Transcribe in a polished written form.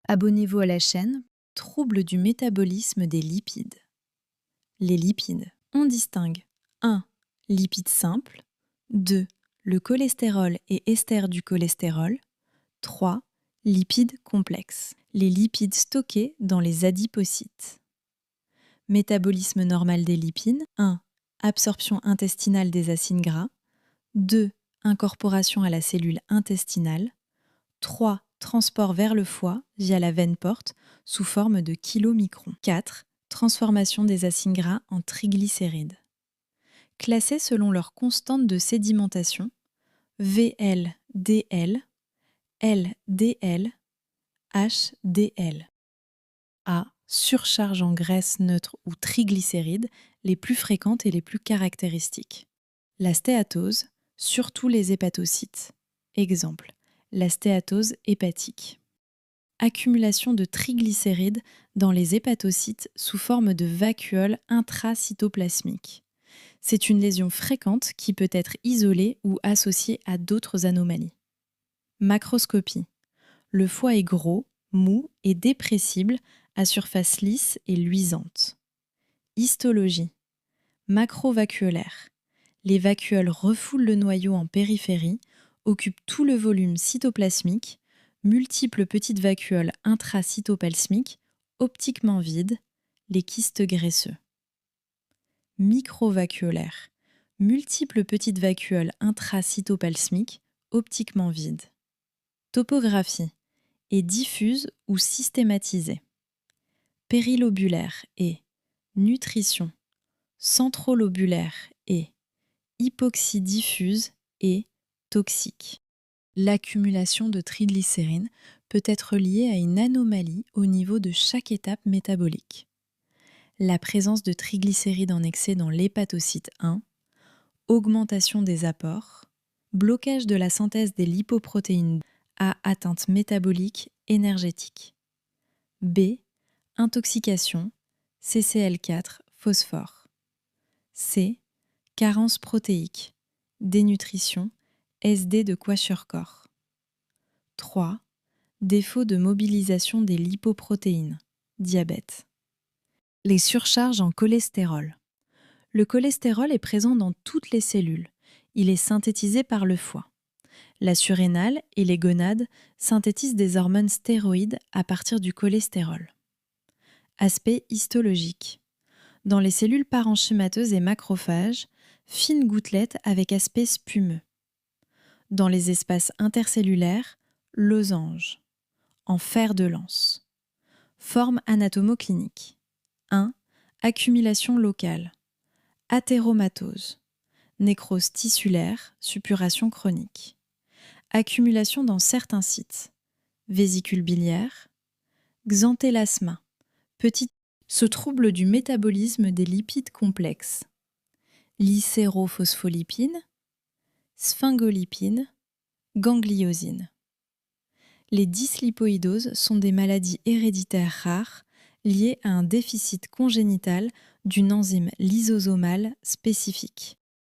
Abonnez-vous à la chaîne Troubles du métabolisme des lipides. Les lipides. On distingue 1. Lipides simples, 2. Le cholestérol et esters du cholestérol, 3. Lipides complexes. Les lipides stockés dans les adipocytes. Métabolisme normal des lipides. 1. Absorption intestinale des acides gras. 2. Incorporation à la cellule intestinale. 3. Transport vers le foie via la veine porte sous forme de kilomicrons. 4. Transformation des acides gras en triglycérides. Classés selon leur constante de sédimentation, VLDL, LDL, HDL. A. Surcharge en graisse neutre ou triglycérides, les plus fréquentes et les plus caractéristiques. La stéatose, surtout les hépatocytes. Exemple, la stéatose hépatique. Accumulation de triglycérides dans les hépatocytes sous forme de vacuoles intracytoplasmiques. C'est une lésion fréquente qui peut être isolée ou associée à d'autres anomalies. Macroscopie. Le foie est gros, mou et dépressible à surface lisse et luisante. Histologie. Macrovacuolaire. Les vacuoles refoulent le noyau en périphérie, occupent tout le volume cytoplasmique, multiples petites vacuoles intracytoplasmiques, optiquement vides, les kystes graisseux. Microvacuolaire. Multiples petites vacuoles intracytoplasmiques, optiquement vides. Topographie. Est diffuse ou systématisée. Périlobulaire et nutrition. Centrolobulaire et hypoxie diffuse et toxique. L'accumulation de triglycérines peut être liée à une anomalie au niveau de chaque étape métabolique. La présence de triglycérides en excès dans l'hépatocyte 1, augmentation des apports, blocage de la synthèse des lipoprotéines à atteinte métabolique énergétique. B. Intoxication, CCl4, phosphore. C. Carence protéique, dénutrition, SD de Kwashiorkor. 3. Défaut de mobilisation des lipoprotéines, diabète. Les surcharges en cholestérol. Le cholestérol est présent dans toutes les cellules. Il est synthétisé par le foie. La surrénale et les gonades synthétisent des hormones stéroïdes à partir du cholestérol. Aspect histologique. Dans les cellules parenchymateuses et macrophages, fines gouttelettes avec aspect spumeux. Dans les espaces intercellulaires, losange. En fer de lance. Forme anatomoclinique. 1. Accumulation locale. Athéromatose. Nécrose tissulaire, suppuration chronique. Accumulation dans certains sites. Vésicule biliaire. Xanthelasma. Ce trouble du métabolisme des lipides complexes. Lycérophospholipine, sphingolipine, gangliosine. Les dyslipoïdoses sont des maladies héréditaires rares liées à un déficit congénital d'une enzyme lysosomale spécifique.